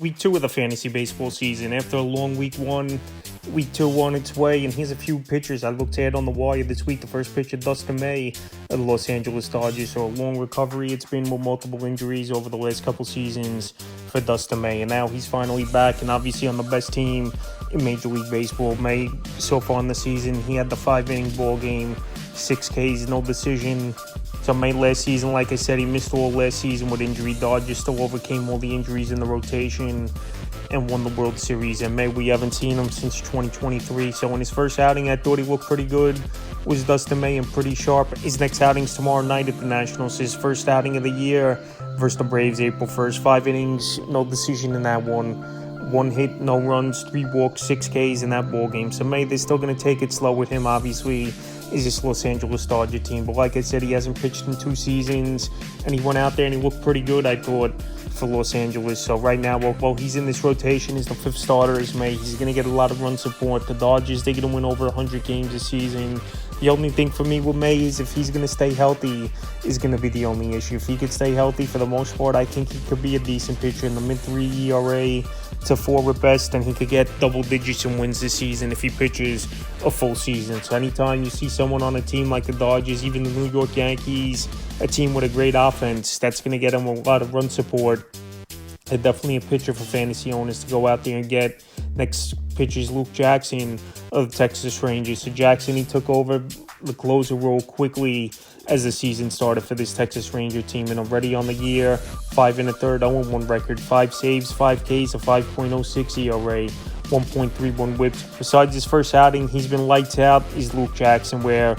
Week 2 of the fantasy baseball season. After a long week 1, week 2 on its way, and here's a few pitchers I looked at on the wire this week. The first pitcher, Dustin May of the Los Angeles Dodgers. So a long recovery it's been with multiple injuries over the last couple seasons for Dustin May, and now he's finally back, and obviously on the best team in Major League Baseball. May, so far in the season, he had the 5-inning ball game, 6 Ks, no decision. So May last season, like I said, he missed all last season with injury. Dodgers still overcame all the injuries in the rotation and won the World Series. And May, we haven't seen him since 2023. So in his first outing, I thought he looked pretty good. Was Dustin May and pretty sharp. His next outing's tomorrow night at the Nationals. His first outing of the year versus the Braves, April 1st. 5 innings, no decision in that one. 1 hit, no runs, 3 walks, 6 Ks in that ball game. So May, they're still going to take it slow with him, obviously. Is this Los Angeles Dodger team. But like I said, he hasn't pitched in 2 seasons, and he went out there and he looked pretty good, I thought, for Los Angeles. So right now, while he's in this rotation, he's the 5th starter as May. He's going to get a lot of run support. The Dodgers, they're going to win over 100 games this season. The only thing for me with May is if he's going to stay healthy is going to be the only issue. If he could stay healthy for the most part, I think he could be a decent pitcher in the mid-3 ERA to 4 at best, and he could get double digits in wins this season if he pitches a full season. So anytime you see someone on a team like the Dodgers, even the New York Yankees, a team with a great offense, that's going to get him a lot of run support. And definitely a pitcher for fantasy owners to go out there and get. Next pitcher is Luke Jackson of the Texas Rangers. So Jackson, he took over the closer role quickly as the season started for this Texas Ranger team. And already on the year, 5 1/3, 0-1 record, 5 saves, 5 Ks, a 5.06 ERA, 1.31 whips. Besides his first outing, he's been lights out, is Luke Jackson, where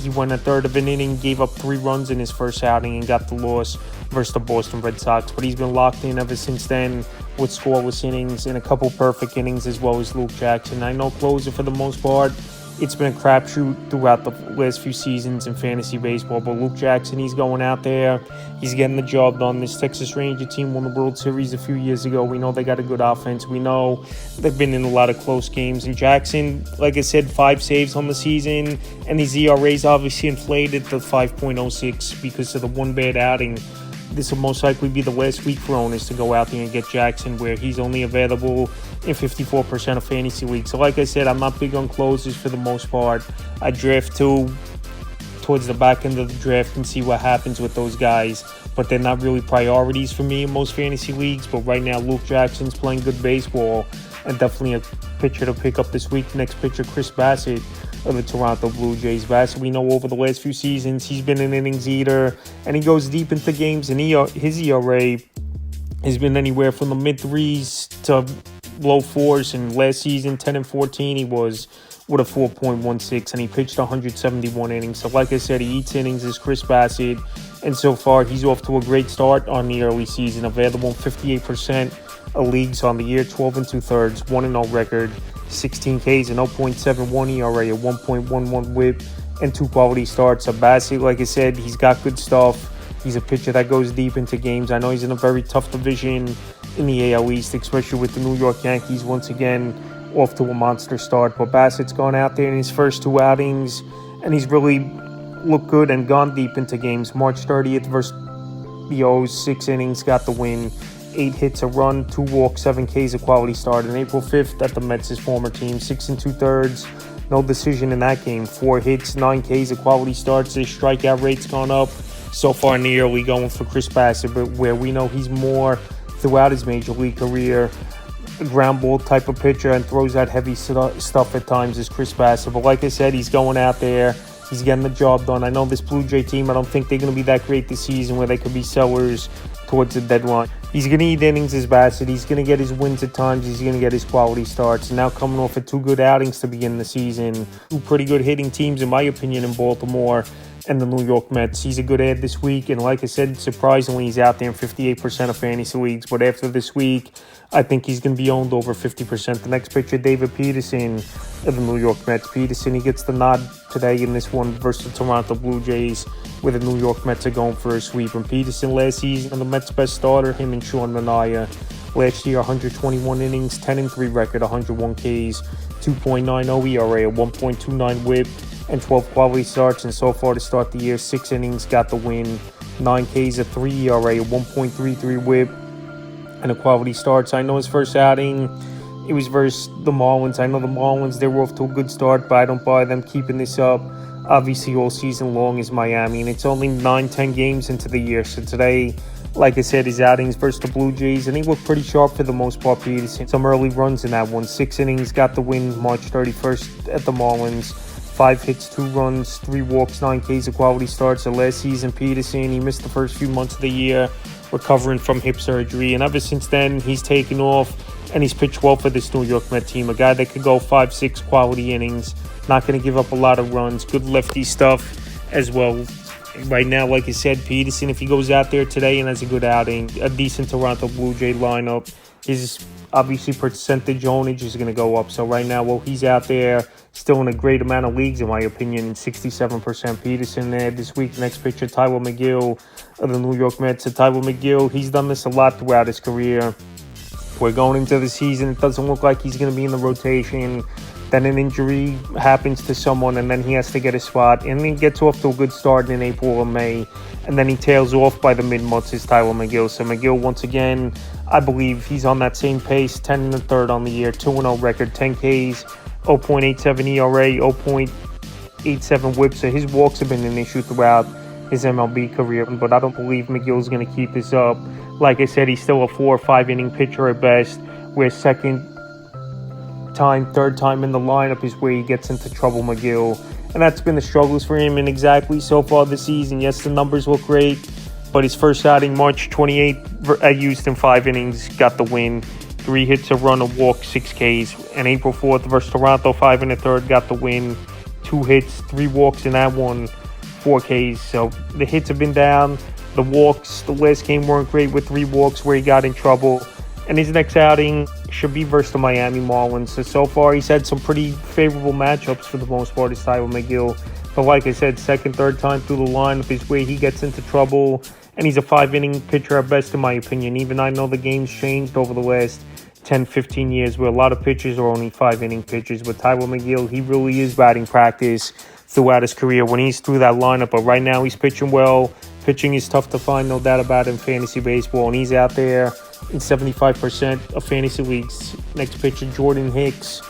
he went a third of an inning, gave up 3 runs in his first outing, and got the loss versus the Boston Red Sox. But he's been locked in ever since then with scoreless innings and a couple perfect innings as well as Luke Jackson. I know closer for the most part. It's been a crapshoot throughout the last few seasons in fantasy baseball. But Luke Jackson, he's going out there. He's getting the job done. This Texas Ranger team won the World Series a few years ago. We know they got a good offense. We know they've been in a lot of close games. And Jackson, like I said, 5 saves on the season. And his ERA's obviously inflated to 5.06 because of the 1 bad outing. This will most likely be the last week for owners to go out there and get Jackson, where he's only available in 54% of fantasy leagues. So like I said, I'm not big on closers for the most part. I draft towards the back end of the draft and see what happens with those guys. But they're not really priorities for me in most fantasy leagues. But right now, Luke Jackson's playing good baseball and definitely a pitcher to pick up this week. Next pitcher, Chris Bassitt of the Toronto Blue Jays. Bassitt, we know over the last few seasons, he's been an innings eater, and he goes deep into games, and his ERA has been anywhere from the mid-3s to low 4s, and last season, 10-14, he was with a 4.16, and he pitched 171 innings. So like I said, he eats innings as Chris Bassitt, and so far, he's off to a great start on the early season, available in 58% of leagues on the year, 12 2/3, 1-0 record, 16 Ks, a 0.71 ERA, a 1.11 whip, and 2 quality starts. So Bassitt, like I said, he's got good stuff. He's a pitcher that goes deep into games. I know he's in a very tough division in the AL East, especially with the New York Yankees once again off to a monster start. But Bassitt's gone out there in his first 2 outings, and he's really looked good and gone deep into games. March 30th versus the O's, 6 innings, got the win. 8 hits, a run, 2 walks, 7 Ks, a quality start. And April 5th at the Mets, his former team, 6 2/3, no decision in that game. 4 hits, 9 Ks, a quality start. His strikeout rate's gone up so far in the early going for Chris Bassitt, but where we know he's more throughout his major league career, a ground ball type of pitcher and throws out heavy stuff at times is Chris Bassitt. But like I said, he's going out there. He's getting the job done. I know this Blue Jay team, I don't think they're going to be that great this season where they could be sellers towards the deadline. He's going to eat innings as Bassitt. He's going to get his wins at times. He's going to get his quality starts. And now coming off of 2 good outings to begin the season. 2 pretty good hitting teams, in my opinion, in Baltimore and the New York Mets. He's a good ad this week. And like I said, surprisingly, he's out there in 58% of fantasy leagues. But after this week, I think he's going to be owned over 50%. The next pitcher, David Peterson of the New York Mets. Peterson, he gets the nod today in this one versus the Toronto Blue Jays, where the New York Mets are going for a sweep. And Peterson last season, the Mets' best starter, him and Sean Manaea. Last year, 121 innings, 10-3 record, 101 Ks, 2.90 ERA, a 1.29 whip, and 12 quality starts. And so far to start the year, 6 innings, got the win, 9 Ks, a 3 ERA, a 1.33 whip, and a quality start. So I know his first outing, it was versus the Marlins. I know the Marlins, they were off to a good start, but I don't buy them keeping this up. Obviously, all season long is Miami, and it's only 9-10 games into the year. So today, like I said, his outings versus the Blue Jays, and he looked pretty sharp for the most part, Peterson. Some early runs in that one. 6 innings, got the win March 31st at the Marlins. 5 hits, 2 runs, 3 walks, 9 Ks of quality starts. So last season, Peterson, he missed the first few months of the year recovering from hip surgery. And ever since then, he's taken off, and he's pitched well for this New York Met team. A guy that could go 5-6 quality innings, not going to give up a lot of runs, good lefty stuff as well. Right now, like I said, Peterson, if he goes out there today and has a good outing, a decent Toronto Blue Jay lineup, his obviously percentage ownage is going to go up. So right now, while he's out there, still in a great amount of leagues, in my opinion, 67% Peterson there this week. Next pitcher, Tyler McGill of the New York Mets. So Tyler McGill, he's done this a lot throughout his career. We're going into the season. It doesn't look like he's going to be in the rotation. Then an injury happens to someone, and then he has to get a spot. And he gets off to a good start in April or May. And then he tails off by the mid-months is Tyler McGill. So McGill, once again, I believe he's on that same pace, 10 1/3 on the year, 2-0 record, 10 Ks, 0.87 ERA, 0.87 whip. So his walks have been an issue throughout his MLB career. But I don't believe McGill's going to keep this up. Like I said, he's still a 4 or 5 inning pitcher at best, where third time in the lineup is where he gets into trouble, McGill. And that's been the struggles for him. And exactly so far this season, yes, the numbers look great, but his first outing, March 28th at Houston, 5 innings, got the win. 3 hits, a run, a walk, 6 Ks. And April 4th versus Toronto, 5 1/3, got the win. 2 hits, 3 walks in that one, 4 Ks. So the hits have been down. The walks, the last game weren't great with 3 walks where he got in trouble. And his next outing should be versus the Miami Marlins. So far, he's had some pretty favorable matchups for the most part, is Tyler McGill. But like I said, second, third time through the lineup is where he gets into trouble. And he's a 5-inning pitcher at best, in my opinion. Even I know the game's changed over the last 10, 15 years, where a lot of pitchers are only 5-inning pitchers. But Tyler McGill, he really is batting practice throughout his career when he's through that lineup. But right now, he's pitching well. Pitching is tough to find, no doubt about it, in fantasy baseball. And he's out there in 75% of fantasy leagues. Next pitcher, Jordan Hicks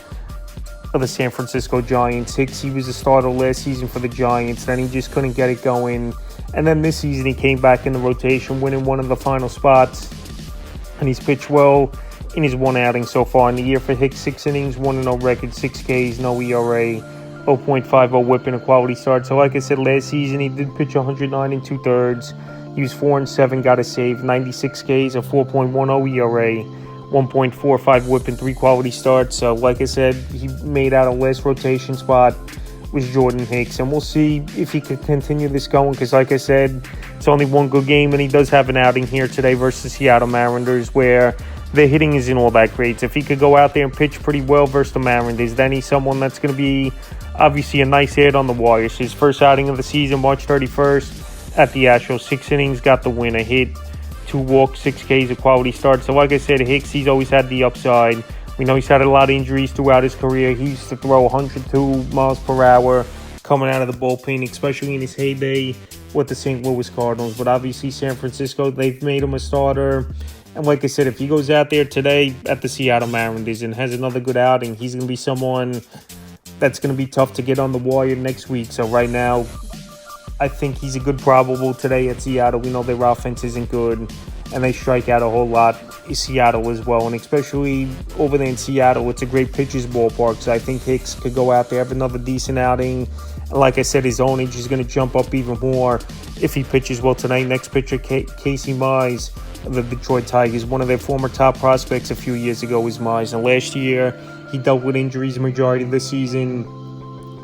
of the San Francisco Giants. Hicks, he was a starter last season for the Giants. Then he just couldn't get it going. And then this season, he came back in the rotation, winning one of the final spots. And he's pitched well in his one outing so far in the year for Hicks. 6 innings, 1-0 record, 6 Ks, no ERA, 0.50 whip in a quality start. So like I said, last season, he did pitch 109 2/3. He was 4-7, got a save, 96 Ks, a 4.10 ERA, 1.45 whip in 3 quality starts. So like I said, he made out a last rotation spot with Jordan Hicks. And we'll see if he could continue this going, because like I said, it's only one good game, and he does have an outing here today versus Seattle Mariners, where the hitting isn't all that great. So if he could go out there and pitch pretty well versus the Mariners, then he's someone that's going to be obviously a nice hit on the wire. So his first outing of the season, March 31st, at the Astros, 6 innings, got the win, a hit, 2 walks, 6 Ks, a quality start. So like I said, Hicks, he's always had the upside. We know he's had a lot of injuries throughout his career. He used to throw 102 miles per hour coming out of the bullpen, especially in his heyday with the St. Louis Cardinals. But obviously San Francisco, they've made him a starter. And like I said, if he goes out there today at the Seattle Mariners and has another good outing, he's going to be someone that's going to be tough to get on the wire next week. So right now, I think he's a good probable today at Seattle. We know their offense isn't good, and they strike out a whole lot in Seattle as well. And especially over there in Seattle, it's a great pitcher's ballpark. So I think Hicks could go out there, have another decent outing. And like I said, his ownage is going to jump up even more if he pitches well tonight. Next pitcher, Casey Mize of the Detroit Tigers. One of their former top prospects a few years ago was Mize. And last year, he dealt with injuries the majority of the season.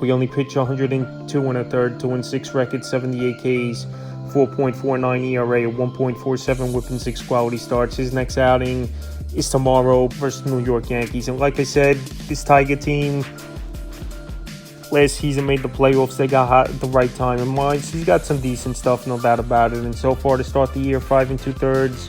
We only pitched 102 1/3, 2-6 record, 78 Ks, 4.49 ERA, 1.47 whip and 6 quality starts. His next outing is tomorrow versus New York Yankees. And like I said, this Tiger team last season made the playoffs. They got hot at the right time. And Mize, he's got some decent stuff, no doubt about it. And so far to start the year, 5 2/3,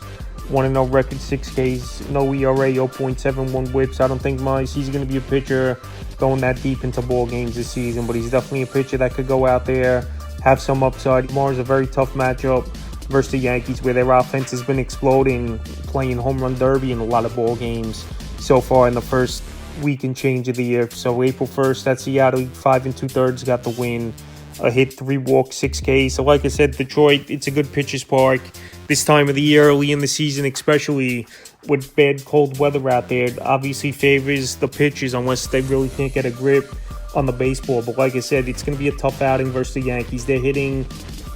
1-0 record, 6 Ks, no ERA, 0.71 whips. I don't think Mize, he's going to be a pitcher going that deep into ball games this season, but he's definitely a pitcher that could go out there, have some upside. Tomorrow's a very tough matchup versus the Yankees, where their offense has been exploding, playing home run derby in a lot of ball games so far in the first week and change of the year. So April 1st, that's Seattle 5 2/3 got the win. A hit, 3 walks, 6 Ks. So like I said, Detroit, it's a good pitcher's park this time of the year, early in the season, especially with bad cold weather out there. It obviously favors the pitchers unless they really can't get a grip on the baseball. But like I said, it's going to be a tough outing versus the Yankees. They're hitting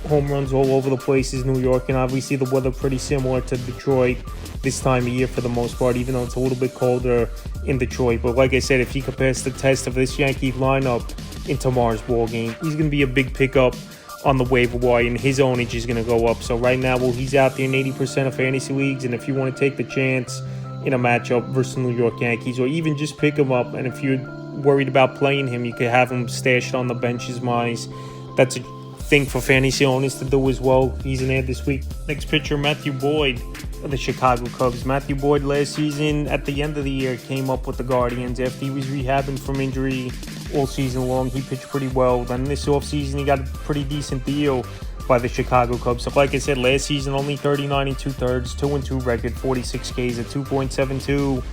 home runs all over the place in New York, and obviously the weather pretty similar to Detroit this time of year for the most part, even though it's a little bit colder in Detroit. But like I said, if he can pass the test of this Yankee lineup in tomorrow's ball game, he's going to be a big pickup on the waiver wire, and his ownage is going to go up. So right now, well, he's out there in 80% of fantasy leagues, and if you want to take the chance in a matchup versus New York Yankees, or even just pick him up, and if you're worried about playing him, you could have him stashed on the benches, Mize. That's a thing for fantasy owners to do as well. He's in there this week. Next pitcher, Matthew Boyd of the Chicago Cubs. Matthew Boyd last season, at the end of the year, came up with the Guardians after he was rehabbing from injury all season long. He pitched pretty well. Then this offseason, he got a pretty decent deal by the Chicago Cubs. So like I said, last season, only 39 2/3, 2-2 record, 46 Ks, a 2.72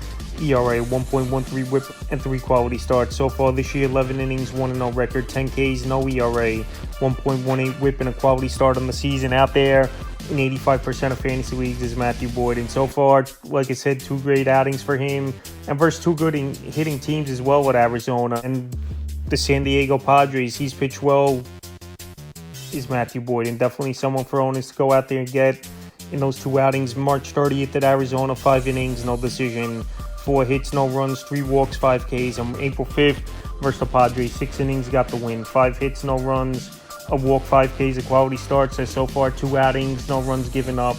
ERA, 1.13 whip, and 3 quality starts. So far this year, 11 innings, 1-0 record, 10 Ks, no ERA, 1.18 whip, and a quality start on the season. Out there in 85% of fantasy leagues is Matthew Boyd. And so far, like I said, 2 great outings for him, and versus 2 good hitting teams as well with Arizona and the San Diego Padres. He's pitched well, is Matthew Boyd, and definitely someone for owners to go out there and get in those 2 outings. March 30th at Arizona, 5 innings, no decision, 4 hits, no runs, 3 walks, 5 Ks. On April 5th versus the Padres, 6 innings, got the win, 5 hits, no runs, a walk, 5 Ks, a quality start. So far 2 outings, no runs given up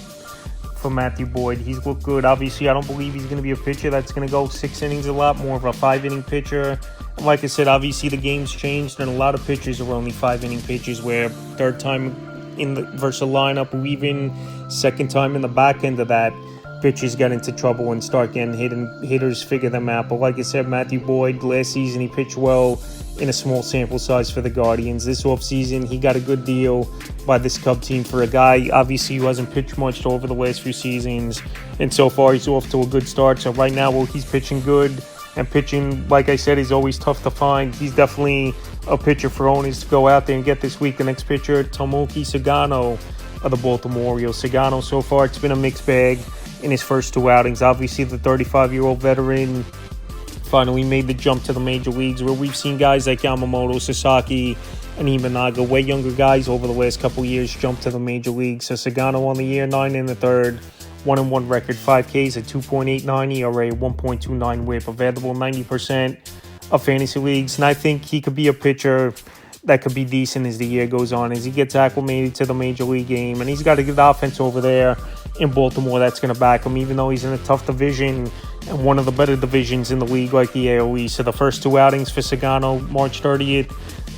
for Matthew Boyd. He's looked good. Obviously, I don't believe he's going to be a pitcher that's going to go 6 innings a lot, more of a 5-inning pitcher. And like I said, obviously the game's changed, and a lot of pitchers are only 5-inning pitchers, where third time in the versus a lineup, or even second time in the back end of that, pitchers get into trouble and start getting hit, and hitters figure them out. But like I said, Matthew Boyd, last season he pitched well in a small sample size for the Guardians. This offseason, he got a good deal by this Cub team for a guy, obviously, who hasn't pitched much over the last few seasons. And so far, he's off to a good start. So right now, well, he's pitching good. And pitching, like I said, is always tough to find. He's definitely a pitcher for owners to go out there and get this week. The next pitcher, Tomoki Sagano of the Baltimore Orioles. Sagano, so far, it's been a mixed bag in his first 2 outings. Obviously, the 35-year-old veteran finally made the jump to the major leagues, where we've seen guys like Yamamoto, Sasaki, and Imanaga, way younger guys over the last couple years, jump to the major leagues. So Sagano on the year, 9 1/3, 1-1 record, 5 Ks, a 2.89 ERA, 1.29 whip, available 90% of fantasy leagues. And I think he could be a pitcher that could be decent as the year goes on, as he gets acclimated to the major league game. And he's got a good offense over there in Baltimore that's going to back him, even though he's in a tough division and one of the better divisions in the league, like the AL East. So the first 2 outings for Sagano, March 30th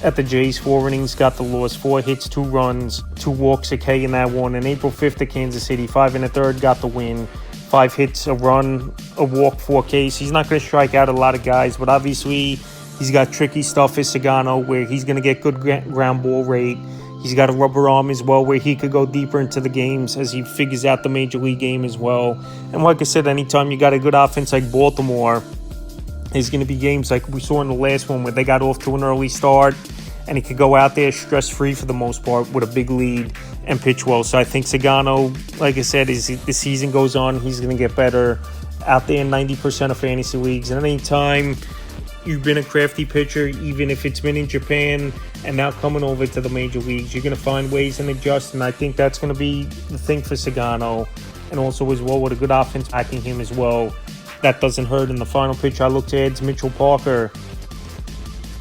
at the Jays, 4 innings, got the loss, 4 hits, 2 runs, 2 walks, a K in that one. And April 5th at Kansas City, 5 1/3, got the win, 5 hits, a run, a walk, 4 Ks. He's not going to strike out a lot of guys, but obviously he's got tricky stuff as Sagano, where he's going to get good ground ball rate. He's got a rubber arm as well, where he could go deeper into the games as he figures out the major league game as well. And like I said, anytime you got a good offense like Baltimore, there's going to be games like we saw in the last one where they got off to an early start, and he could go out there stress-free for the most part with a big lead and pitch well. So I think Sagano, like I said, as the season goes on, he's going to get better out there in 90% of fantasy leagues. And anytime you've been a crafty pitcher, even if it's been in Japan and now coming over to the major leagues, you're going to find ways and adjust, and I think that's going to be the thing for Sagano. And also as well with a good offense backing him as well, that doesn't hurt. In the final pitch I looked at, Mitchell Parker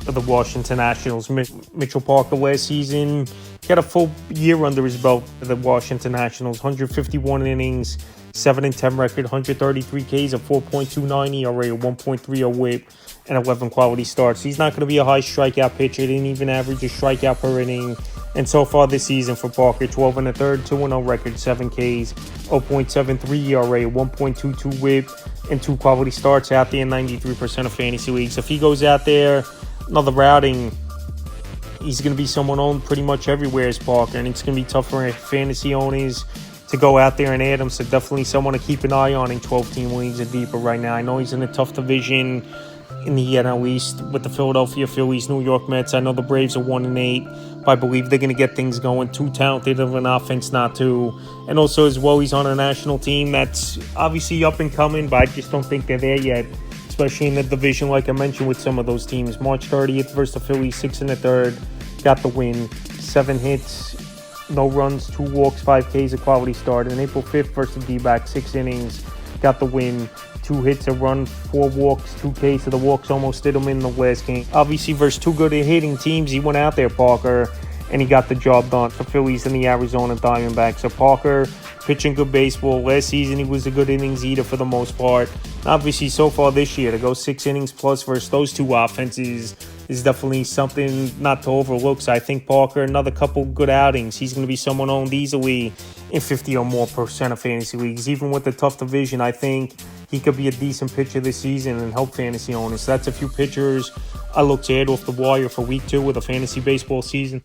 of the Washington Nationals. Mitchell Parker last season got a full year under his belt for the Washington Nationals, 151 innings, 7-10 record, 133 Ks, a 4.29 ERA, a 1.30 whip, and 11 quality starts. He's not going to be a high strikeout pitcher. He didn't even average a strikeout per inning. And so far this season for Parker, 12 1/3, 2-0 record, 7 Ks, 0.73 ERA, 1.22 whip, and 2 quality starts out there in 93% of fantasy leagues. If he goes out there another outing he's going to be someone owned pretty much everywhere as Parker, and it's going to be tough for fantasy owners to go out there and add him. So definitely someone to keep an eye on in 12-team leagues or deeper right now. I know he's in a tough division in the NL East with the Philadelphia Phillies, New York Mets. I know the Braves are 1-8, but I believe they're going to get things going. Too talented of an offense not to. And also as well, he's on a national team that's obviously up and coming, but I just don't think they're there yet, especially in the division like I mentioned with some of those teams. March 30th versus the Phillies, 6 1/3, got the win, 7 hits, no runs, 2 walks, 5 Ks, a quality start. And April 5th versus the D-backs, 6 innings, got the win, 2 hits, a run, 4 walks, 2 Ks. So the walks almost did him in the last game. Obviously, versus 2 good hitting teams, he went out there, Parker, and he got the job done. The Phillies and the Arizona Diamondbacks. So Parker pitching good baseball. Last season, he was a good innings eater for the most part. Obviously, so far this year, to go 6 innings plus versus those 2 offenses is definitely something not to overlook. So I think Parker, another couple good outings, he's going to be someone owned easily in 50 or more % of fantasy leagues. Even with the tough division, I think he could be a decent pitcher this season and help fantasy owners. So that's a few pitchers I look to add off the wire for week 2 of the fantasy baseball season.